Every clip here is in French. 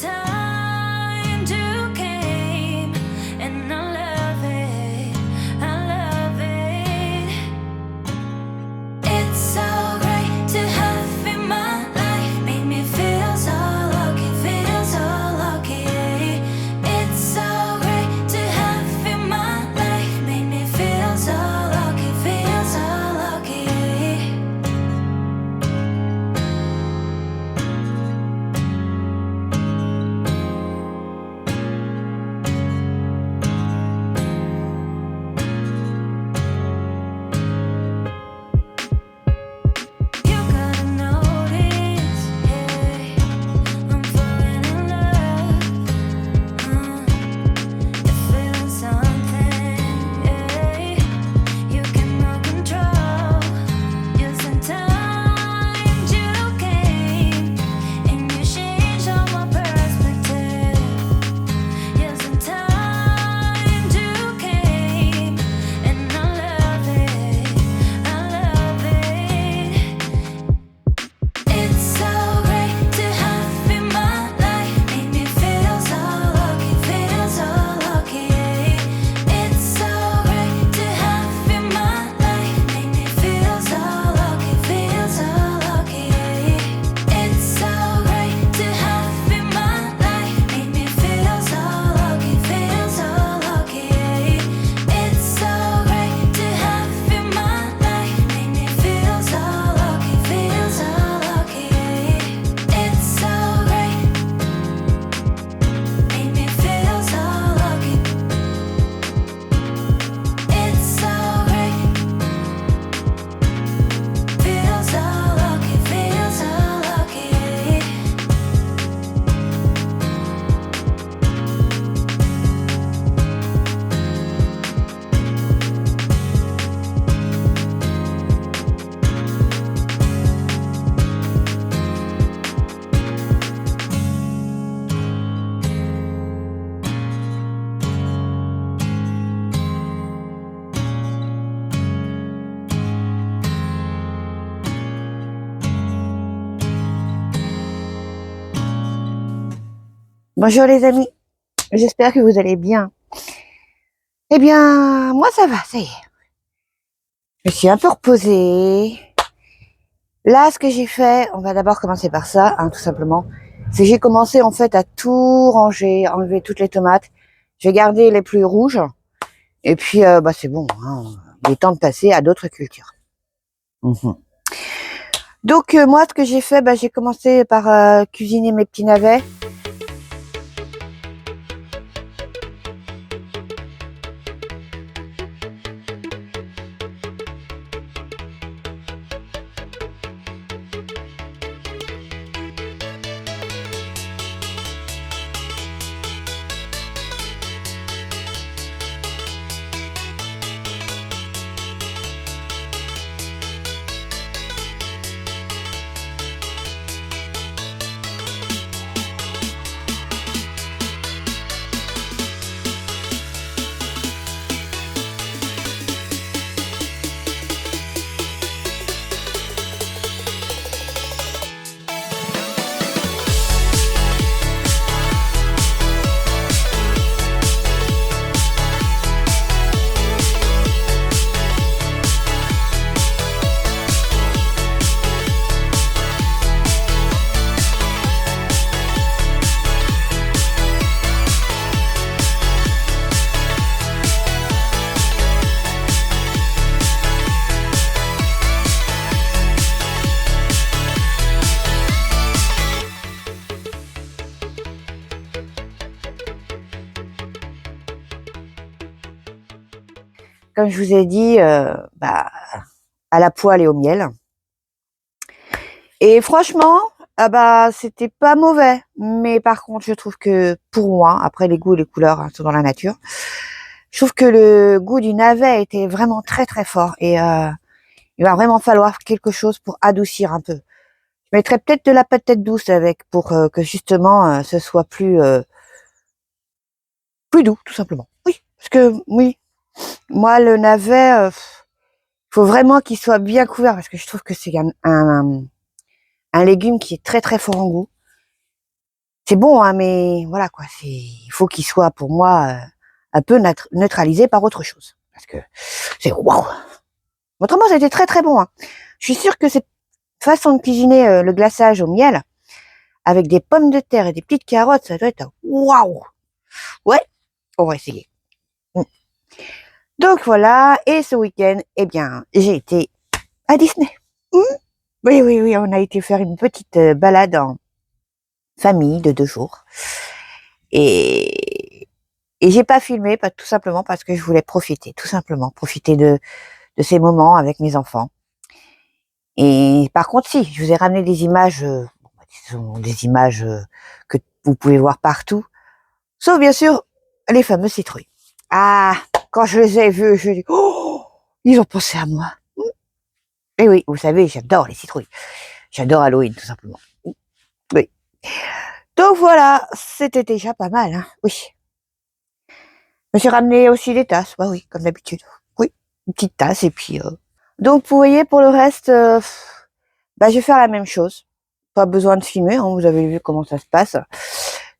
time you came, and I love it, I love it. It's so great to have in my life, made me feel so lucky, feel so lucky. It's so great to have in my life, made me feel so lucky, feel so lucky. You gotta notice, yeah, I'm falling in love. You're feeling something, yeah, you cannot control. Using time you came, and you changed all my perspective. Using time you came, and I love it, I love it. It's so great to have in my life, made me feel so lucky, feel so lucky. It's so great to have in my life, made me feel so lucky, feel so lucky. It's so great to have in my life, made me feel so lucky, feel so lucky. It's so great to have in my life, made me feel so lucky, feel so lucky. It's so great, made me feel so lucky. It's so great, feel so lucky, feel so lucky. Bonjour les amis, j'espère que vous allez bien. Eh bien, moi ça va, ça y est. Je suis un peu reposée. Là, ce que j'ai fait, on va d'abord commencer par ça, hein, tout simplement. C'est que j'ai commencé en fait à tout ranger, enlever toutes les tomates. J'ai gardé les plus rouges. Et puis, c'est bon, hein, il est temps de passer à d'autres cultures. Donc, moi, ce que j'ai fait, j'ai commencé par cuisiner mes petits navets. Comme je vous ai dit, à la poêle et au miel. Et franchement, c'était pas mauvais. Mais par contre, je trouve que pour moi, après les goûts et les couleurs sont dans la nature, je trouve que le goût du navet était vraiment très très fort. Et il va vraiment falloir quelque chose pour adoucir un peu. Je mettrais peut-être de la patate douce avec pour que justement ce soit plus doux, tout simplement. Oui, parce que oui, moi le navet, faut vraiment qu'il soit bien couvert parce que je trouve que c'est un légume qui est très très fort en goût. c'est bon, hein, mais voilà quoi, il faut qu'il soit pour moi un peu neutralisé par autre chose. Parce que c'est waouh. Autrement, c'était très très bon. Hein. Je suis sûre que cette façon de cuisiner le glaçage au miel, avec des pommes de terre et des petites carottes, ça doit être waouh. Ouais, on va essayer. Donc voilà, et ce week-end, eh bien, j'ai été à Disney. Oui, oui, oui, on a été faire une petite balade en famille de 2 jours. Et j'ai pas filmé, tout simplement parce que je voulais profiter, tout simplement, profiter de ces moments avec mes enfants. Et par contre, si, je vous ai ramené des images, des images que vous pouvez voir partout, sauf bien sûr les fameuses citrouilles. Ah, quand je les ai vus, je dis, oh, ils ont pensé à moi. Et oui, vous savez, j'adore les citrouilles. J'adore Halloween, tout simplement. Oui. Donc voilà, c'était déjà pas mal, hein. Oui. Je me suis ramené aussi des tasses, bah oui, comme d'habitude. Oui, une petite tasse et puis. Donc vous voyez, pour le reste, je vais faire la même chose. Pas besoin de filmer, hein, vous avez vu comment ça se passe.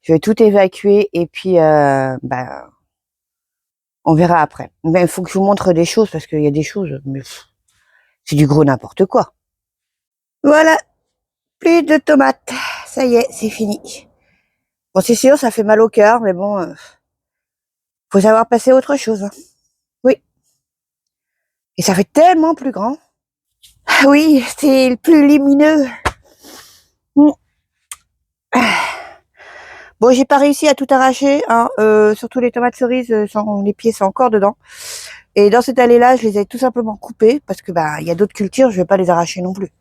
Je vais tout évacuer et puis on verra après. Mais il faut que je vous montre des choses parce qu'il y a des choses, mais c'est du gros n'importe quoi. Voilà, plus de tomates. Ça y est, c'est fini. Bon, c'est sûr, ça fait mal au cœur, mais bon, faut savoir passer à autre chose. Hein. Oui. Et ça fait tellement plus grand. Ah oui, c'est le plus lumineux. Bon, j'ai pas réussi à tout arracher, hein. Surtout les tomates cerises, les pieds sont encore dedans. Et dans cette allée-là, je les ai tout simplement coupées parce que il y a d'autres cultures, je vais pas les arracher non plus.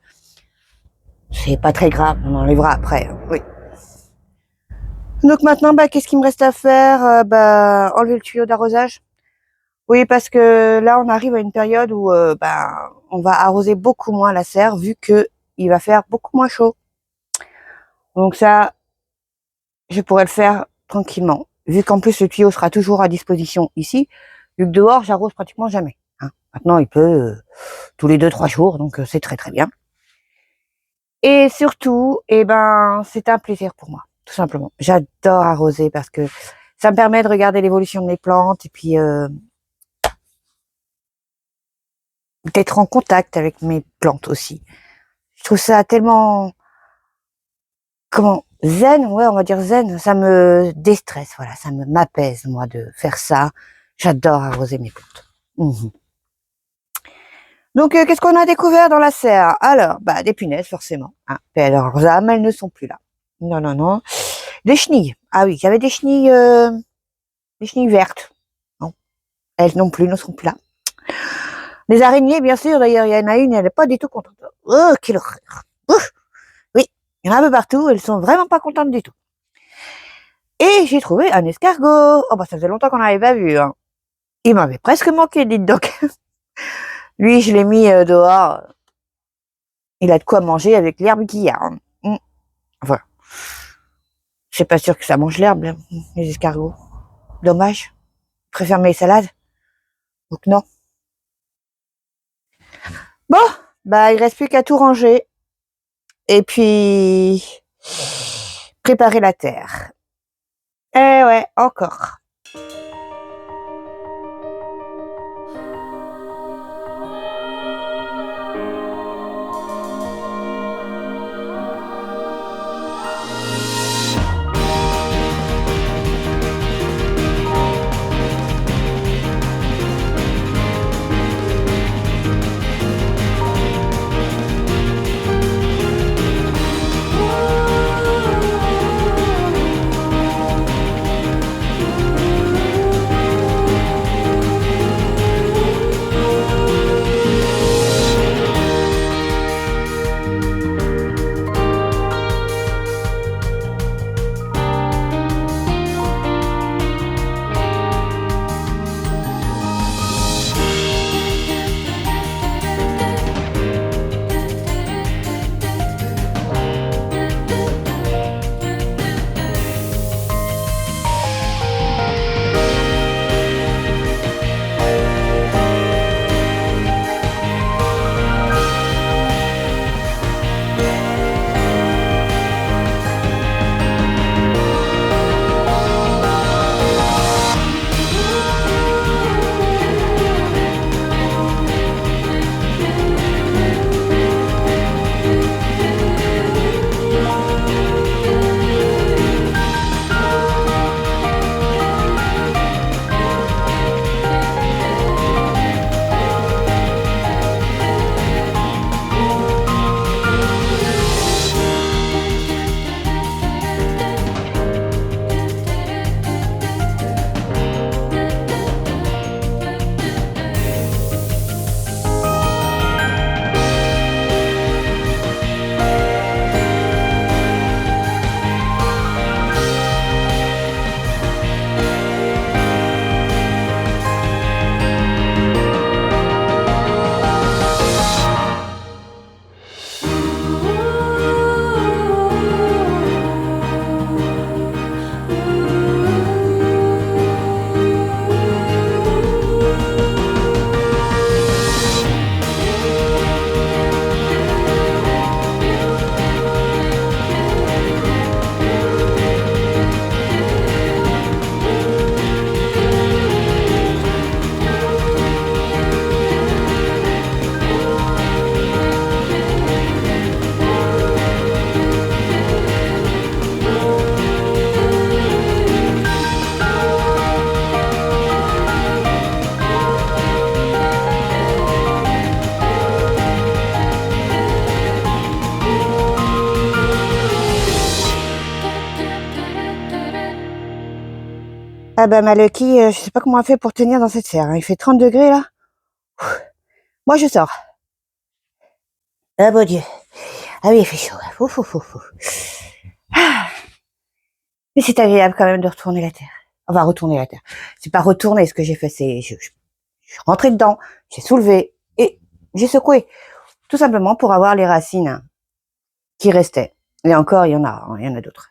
C'est pas très grave, on enlèvera après. Hein. Oui. Donc maintenant, qu'est-ce qu'il me reste à faire? Enlever le tuyau d'arrosage. Oui, parce que là, on arrive à une période où on va arroser beaucoup moins la serre vu que il va faire beaucoup moins chaud. Donc ça, je pourrais le faire tranquillement, vu qu'en plus le tuyau sera toujours à disposition ici, vu que dehors, j'arrose pratiquement jamais. Hein. Maintenant, il peut tous les 2-3 jours, donc c'est très très bien. Et surtout, c'est un plaisir pour moi, tout simplement. J'adore arroser parce que ça me permet de regarder l'évolution de mes plantes et puis d'être en contact avec mes plantes aussi. Je trouve ça tellement, zen, ouais, on va dire zen, ça me déstresse, voilà, ça m'apaise, moi, de faire ça. J'adore arroser mes plantes. Mmh. Donc, qu'est-ce qu'on a découvert dans la serre? Alors, des punaises, forcément. Hein. Et leurs âmes, elles ne sont plus là. Non, non, non. Des chenilles. Ah oui, il y avait des chenilles vertes. Non, elles non plus ne sont plus là. Les araignées, bien sûr, d'ailleurs, il y en a une, elle n'est pas du tout contente. Oh, quelle horreur. Oui, il y en a un peu partout, elles sont vraiment pas contentes du tout. Et j'ai trouvé un escargot. Oh, ça faisait longtemps qu'on n'avait pas vu. Hein. Il m'avait presque manqué, dites donc. Lui, je l'ai mis dehors. Il a de quoi manger avec l'herbe qu'il y a. Hein. Voilà. Je suis pas sûre que ça mange l'herbe, les escargots. Dommage. Je préfère mes salades. Donc non. Bon, il reste plus qu'à tout ranger. Et puis préparer la terre. Eh ouais, encore. Ah bah ma Lucky, je sais pas comment elle fait pour tenir dans cette serre, hein. Il fait 30 degrés là. Moi je sors. Ah bon Dieu. Ah oui, il fait chaud. Ouf, ouf, ouf, ouf. Ah. Mais c'est agréable quand même de retourner la terre. Enfin, retourner la terre. C'est pas retourner ce que j'ai fait, c'est je suis rentrée dedans, j'ai soulevé et j'ai secoué. Tout simplement pour avoir les racines qui restaient. Et encore, il y en a d'autres.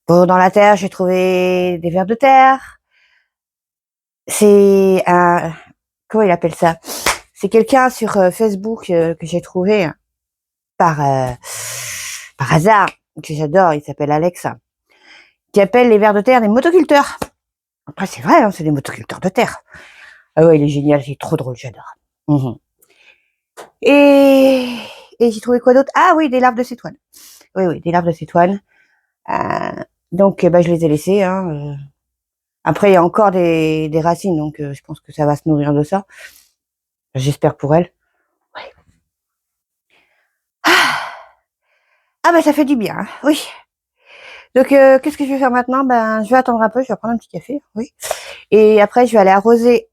Bon, dans la terre, j'ai trouvé des vers de terre. C'est un, comment il appelle ça? C'est quelqu'un sur Facebook que j'ai trouvé par par hasard, que j'adore. Il s'appelle Alex, qui appelle les vers de terre des motoculteurs. Après, c'est vrai, hein, c'est des motoculteurs de terre. Ah ouais, il est génial, il est trop drôle, j'adore. Mmh. Et, et j'ai trouvé quoi d'autre? Ah oui, des larves de cétoine. Oui, oui, des larves de cétoine. Donc, bah, je les ai laissées. Hein. Après, il y a encore des racines, donc je pense que ça va se nourrir de ça. J'espère pour elle. Ouais. Ah bah ça fait du bien, hein, oui. Donc, qu'est-ce que je vais faire maintenant? Ben, je vais attendre un peu, je vais prendre un petit café, oui. Et après, je vais aller arroser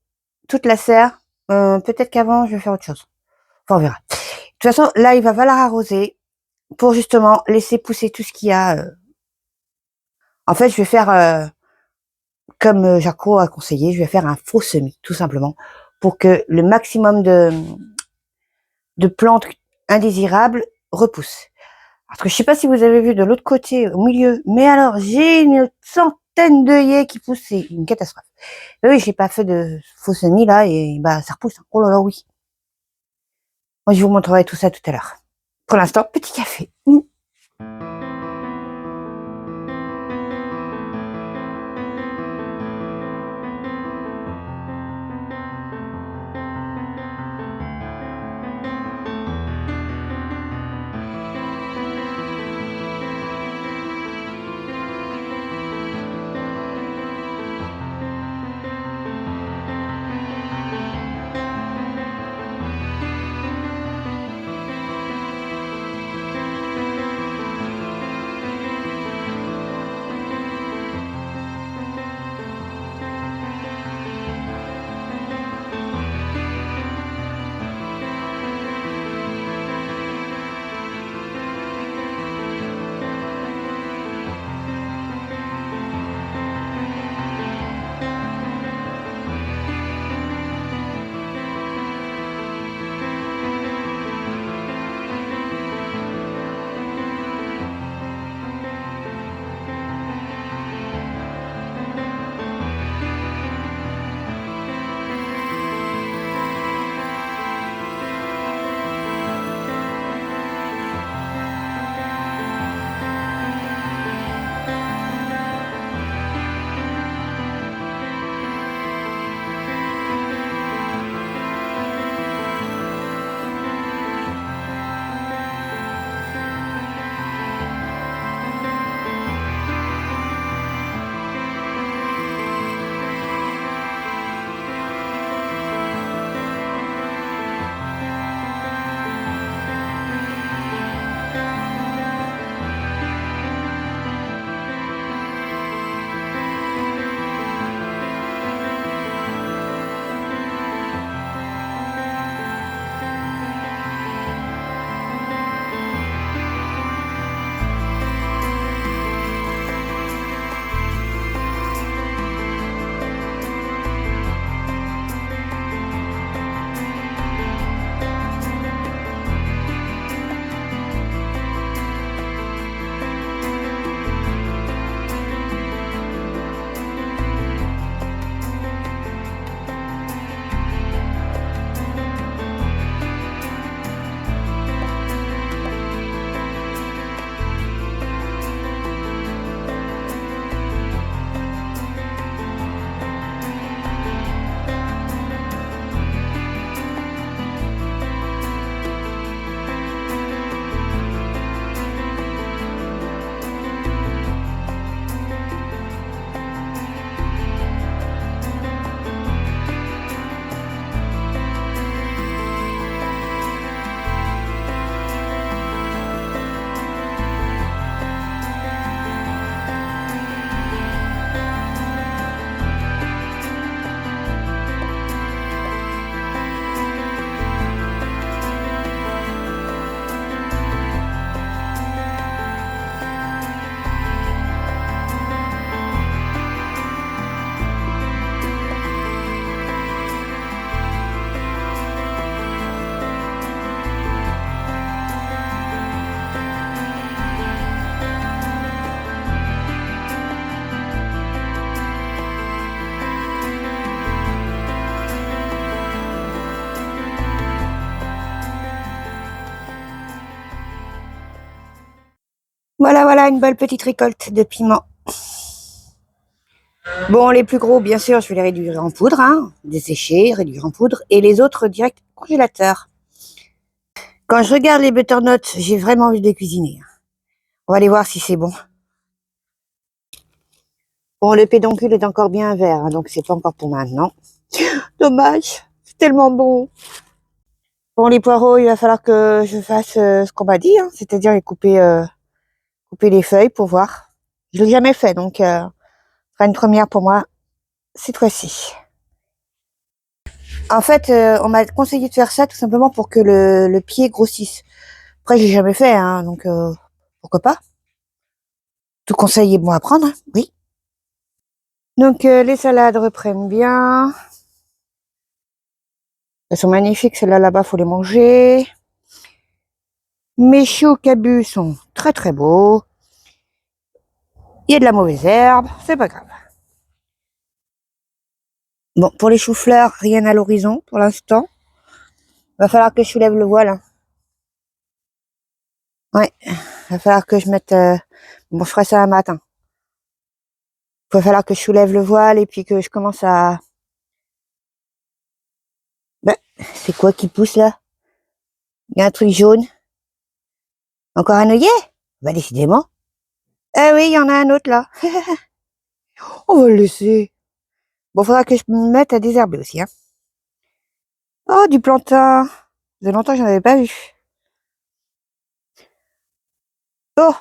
toute la serre. Peut-être qu'avant, je vais faire autre chose. Enfin, on verra. De toute façon, là, il va falloir arroser pour justement laisser pousser tout ce qu'il y a. En fait, je vais faire comme Jaco a conseillé, je vais faire un faux semis, tout simplement, pour que le maximum de plantes indésirables repoussent. Parce que je sais pas si vous avez vu de l'autre côté, au milieu, mais alors j'ai une centaine d'œillets qui poussent, c'est une catastrophe. Oui, j'ai pas fait de faux semis là et bah ça repousse. Oh là là, oui. Moi, je vous montrerai tout ça tout à l'heure. Pour l'instant, petit café. Voilà une belle petite récolte de piments. Bon, les plus gros, bien sûr, je vais les réduire en poudre, hein, dessécher, réduire en poudre, et les autres direct au congélateur. Quand je regarde les butternuts, j'ai vraiment envie de les cuisiner. On va aller voir si c'est bon. Bon, le pédoncule est encore bien vert, hein, donc c'est pas encore pour maintenant. Dommage, c'est tellement bon. Bon, les poireaux, il va falloir que je fasse ce qu'on m'a dit, hein, c'est-à-dire les couper les feuilles pour voir. Je l'ai jamais fait, donc ce sera une première pour moi cette fois-ci. En fait, on m'a conseillé de faire ça tout simplement pour que le pied grossisse. Après, j'ai jamais fait, hein, donc pourquoi pas. Tout conseil est bon à prendre, hein, oui. Donc les salades reprennent bien. Elles sont magnifiques, celles-là là-bas, faut les manger. Mes choux cabus sont très très beaux. Il y a de la mauvaise herbe, c'est pas grave. Bon, pour les choux-fleurs, rien à l'horizon pour l'instant. Va falloir que je soulève le voile, hein. Ouais, va falloir que je mette... Bon, je ferai ça un matin. Il va falloir que je soulève le voile et puis que je commence à... Ben, c'est quoi qui pousse là? Il y a un truc jaune. Encore un œillet? Bah décidément. Ah oui, il y en a un autre là. On va le laisser. Bon, faudra que je me mette à désherber aussi, hein. Oh, du plantain. Ça faisait longtemps que j'en avais pas vu. Oh,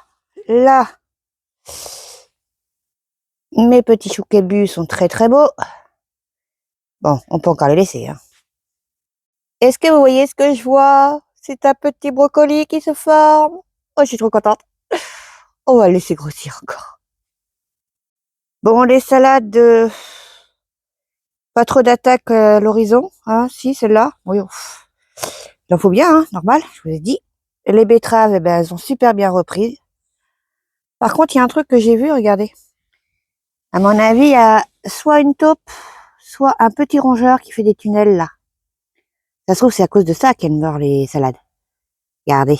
là. Mes petits choux cabus sont très très beaux. Bon, on peut encore les laisser, hein. Est-ce que vous voyez ce que je vois? C'est un petit brocoli qui se forme. Oh, je suis trop contente. On va le laisser grossir encore. Bon, les salades, pas trop d'attaque à l'horizon, hein, si, celle-là. Oui, il en faut bien, hein, normal, je vous ai dit. Les betteraves, eh ben, elles ont super bien repris. Par contre, il y a un truc que j'ai vu, regardez. À mon avis, il y a soit une taupe, soit un petit rongeur qui fait des tunnels là. Ça se trouve, c'est à cause de ça qu'elles meurent, les salades. Regardez.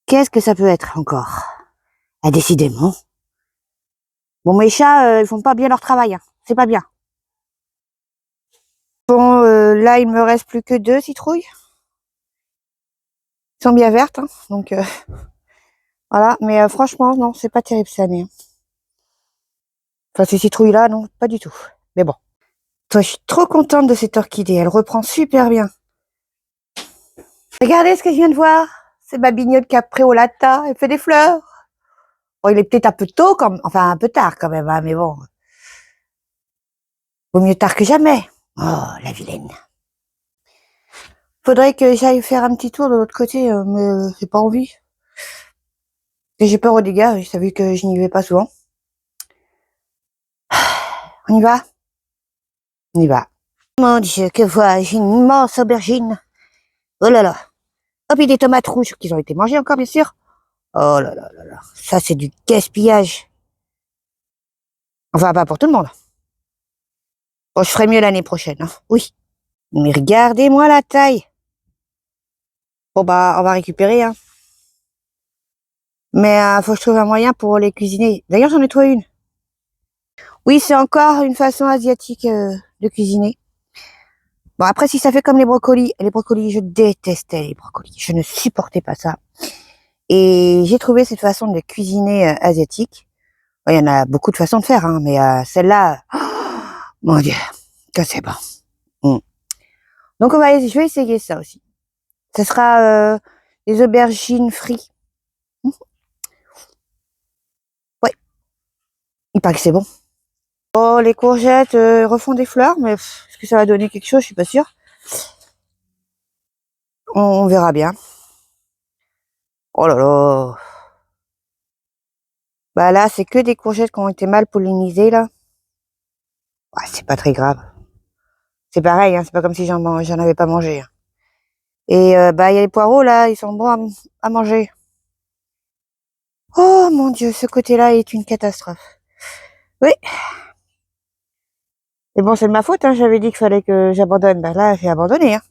Qu'est-ce que ça peut être encore? Ah, décidément. Bon, mes chats, ils font pas bien leur travail, hein. C'est pas bien. Bon, là, il me reste plus que 2 citrouilles. Elles sont bien vertes, hein, donc voilà. Mais franchement, non, c'est pas terrible cette année, hein. Enfin, ces citrouilles-là, non, pas du tout. Mais bon. Toi, je suis trop contente de cette orchidée. Elle reprend super bien. Regardez ce que je viens de voir. C'est ma bignole capreolata. Elle fait des fleurs. Bon, il est peut-être un peu tôt, enfin un peu tard quand même, hein, mais bon. Vaut mieux tard que jamais. Oh, la vilaine. Faudrait que j'aille faire un petit tour de l'autre côté, mais j'ai pas envie. Et j'ai peur aux dégâts, j'ai vu que je n'y vais pas souvent. On y va? On y va. Mon Dieu, que vois-je? Une immense aubergine. Oh là là. Oh, puis des tomates rouges qui ont été mangées encore, bien sûr. Oh là là là là. Ça, c'est du gaspillage. Enfin, pas pour tout le monde. Bon, je ferai mieux l'année prochaine, hein. Oui. Mais regardez-moi la taille. Bon, bah, on va récupérer, hein. Mais faut que je trouve un moyen pour les cuisiner. D'ailleurs, j'en ai trouvé une. Oui, c'est encore une façon asiatique de cuisiner. Bon, après, si ça fait comme les brocolis, je détestais les brocolis. Je ne supportais pas ça. Et j'ai trouvé cette façon de cuisiner asiatique. Bon, il y en a beaucoup de façons de faire, hein, mais celle-là, oh, mon Dieu, que c'est bon. Donc, je vais essayer ça aussi. Ce sera des aubergines frites. Ouais, il paraît que c'est bon. Oh, les courgettes refont des fleurs, mais est-ce que ça va donner quelque chose? Je suis pas sûre. On verra bien. Oh là là. Bah là, c'est que des courgettes qui ont été mal pollinisées, là. Ouais, c'est pas très grave. C'est pareil, hein, c'est pas comme si j'en avais pas mangé, hein. Et bah, il y a les poireaux, là, ils sont bons à manger. Oh mon Dieu, ce côté-là est une catastrophe. Oui. Et bon, c'est de ma faute, hein, j'avais dit qu'il fallait que j'abandonne. Bah là, j'ai abandonné, hein.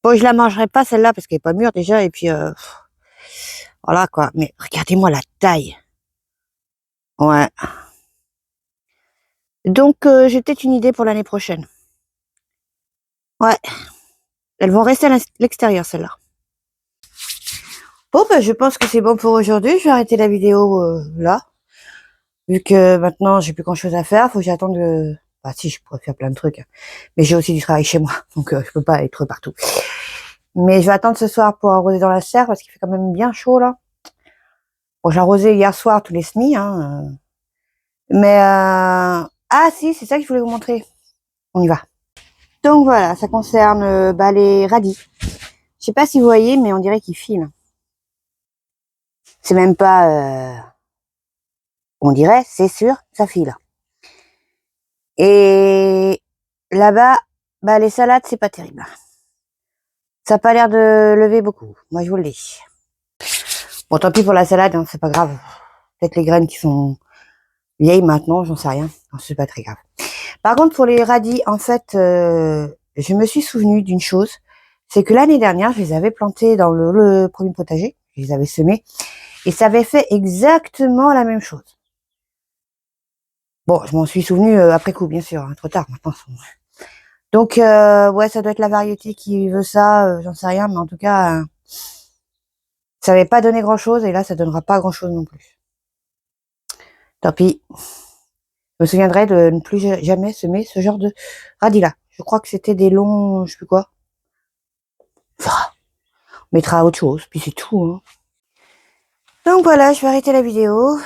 Bon, je la mangerai pas, celle-là, parce qu'elle est pas mûre, déjà, et puis... Voilà, quoi. Mais regardez-moi la taille. Ouais. Donc, j'ai peut-être une idée pour l'année prochaine. Ouais. Elles vont rester à l'extérieur, celles-là. Bon, je pense que c'est bon pour aujourd'hui. Je vais arrêter la vidéo là. Vu que maintenant, j'ai plus grand-chose à faire. Faut que j'attende de... Bah si, je pourrais faire plein de trucs. Hein. Mais j'ai aussi du travail chez moi. Donc, je peux pas être partout. Mais je vais attendre ce soir pour arroser dans la serre parce qu'il fait quand même bien chaud, là. Bon, j'ai arrosé hier soir tous les semis, hein. Mais, ah si, c'est ça que je voulais vous montrer. On y va. Donc voilà, ça concerne les radis. Je sais pas si vous voyez, mais on dirait qu'ils filent. C'est même pas... on dirait, c'est sûr, ça file. Et là-bas, les salades, c'est pas terrible. Ça a pas l'air de lever beaucoup. Moi, je vous le dis. Bon, tant pis pour la salade, hein, c'est pas grave. Peut-être les graines qui sont vieilles maintenant, j'en sais rien. Non, c'est pas très grave. Par contre, pour les radis, en fait, je me suis souvenu d'une chose. C'est que l'année dernière, je les avais plantés dans le premier potager. Je les avais semés. Et ça avait fait exactement la même chose. Bon, je m'en suis souvenu après coup, bien sûr. Hein, trop tard maintenant. Donc, ouais, ça doit être la variété qui veut ça. J'en sais rien. Mais en tout cas, ça n'avait pas donné grand-chose. Et là, ça donnera pas grand-chose non plus. Tant pis. Je me souviendrai de ne plus jamais semer ce genre de radis-là. Je crois que c'était des longs... Je sais plus quoi. Enfin, on mettra autre chose. Puis c'est tout. Hein. Donc voilà, je vais arrêter la vidéo.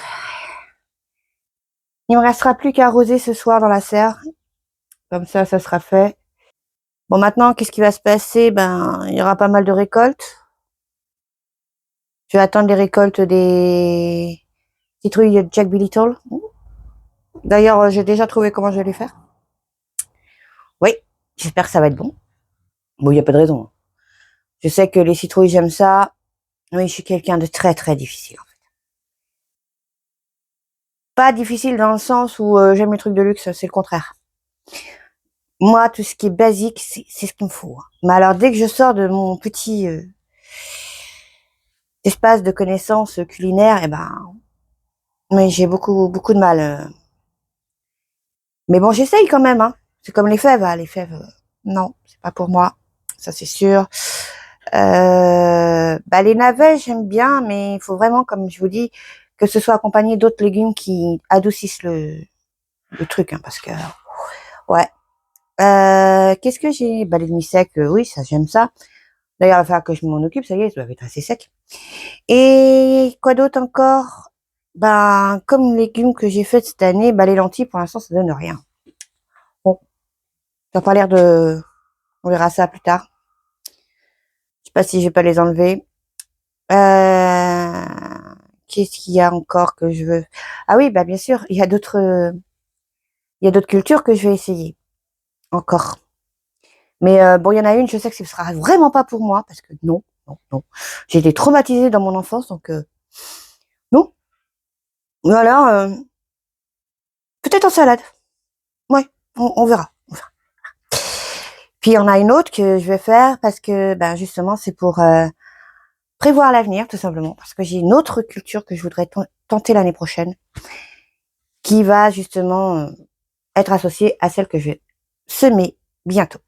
Il me restera plus qu'à arroser ce soir dans la serre. Comme ça sera fait. Bon, maintenant, qu'est-ce qui va se passer? Il y aura pas mal de récoltes. Je vais attendre les récoltes des citrouilles de Jack B. Little. D'ailleurs, j'ai déjà trouvé comment je vais les faire. Oui, j'espère que ça va être bon. Bon, il n'y a pas de raison. Je sais que les citrouilles, j'aime ça. Oui, je suis quelqu'un de très, très difficile, en fait. Pas difficile dans le sens où j'aime les trucs de luxe, c'est le contraire. Moi, tout ce qui est basique, c'est ce qu'il me faut. Mais alors, dès que je sors de mon petit espace de connaissances culinaires, mais j'ai beaucoup, beaucoup de mal. Mais bon, j'essaye quand même. Hein. C'est comme les fèves. Hein. Les fèves, non, c'est pas pour moi. Ça, c'est sûr. Les navets, j'aime bien, mais il faut vraiment, comme je vous dis, que ce soit accompagné d'autres légumes qui adoucissent le truc. Hein, parce que, ouais. Qu'est-ce que j'ai? Les demi-secs, oui, ça, j'aime ça. D'ailleurs, il va falloir que je m'en occupe, ça y est, ça doit être assez sec. Et quoi d'autre encore? Comme légumes que j'ai fait cette année, les lentilles, pour l'instant, ça donne rien. Bon, ça n'a pas l'air de... On verra ça plus tard. Je sais pas si je vais pas les enlever. Qu'est-ce qu'il y a encore que je veux? Ah oui, bien sûr, il y a d'autres cultures que je vais essayer. Encore. Mais il y en a une, je sais que ce sera vraiment pas pour moi, parce que non, non, non. J'ai été traumatisée dans mon enfance, donc non. Ou alors, peut-être en salade. Ouais, on verra. Puis il y en a une autre que je vais faire parce que justement c'est pour prévoir l'avenir tout simplement parce que j'ai une autre culture que je voudrais tenter l'année prochaine qui va justement être associée à celle que je vais semer bientôt.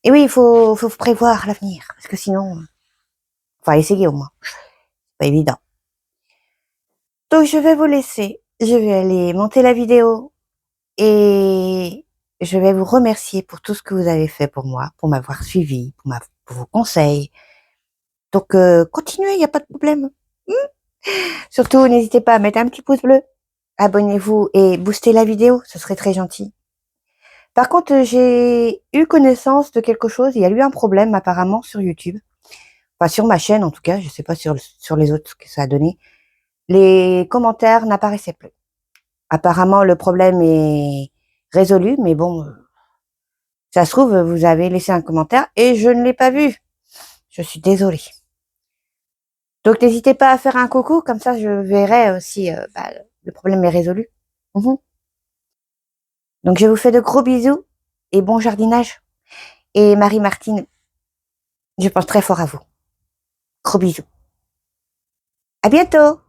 Et oui, il faut prévoir l'avenir parce que sinon, enfin essayer au moins, c'est pas évident. Donc je vais vous laisser, je vais aller monter la vidéo et je vais vous remercier pour tout ce que vous avez fait pour moi, pour m'avoir suivi, pour vos conseils. Donc, continuez, il n'y a pas de problème. Surtout, n'hésitez pas à mettre un petit pouce bleu, abonnez-vous et boostez la vidéo, ce serait très gentil. Par contre, j'ai eu connaissance de quelque chose, il y a eu un problème apparemment sur YouTube. Enfin, sur ma chaîne en tout cas, je sais pas sur les autres ce que ça a donné. Les commentaires n'apparaissaient plus. Apparemment, le problème est résolu, mais bon, ça se trouve, vous avez laissé un commentaire et je ne l'ai pas vu. Je suis désolée. Donc, n'hésitez pas à faire un coucou, comme ça je verrai si le problème est résolu. Donc, je vous fais de gros bisous et bon jardinage. Et Marie-Martine, je pense très fort à vous. Gros bisous. À bientôt!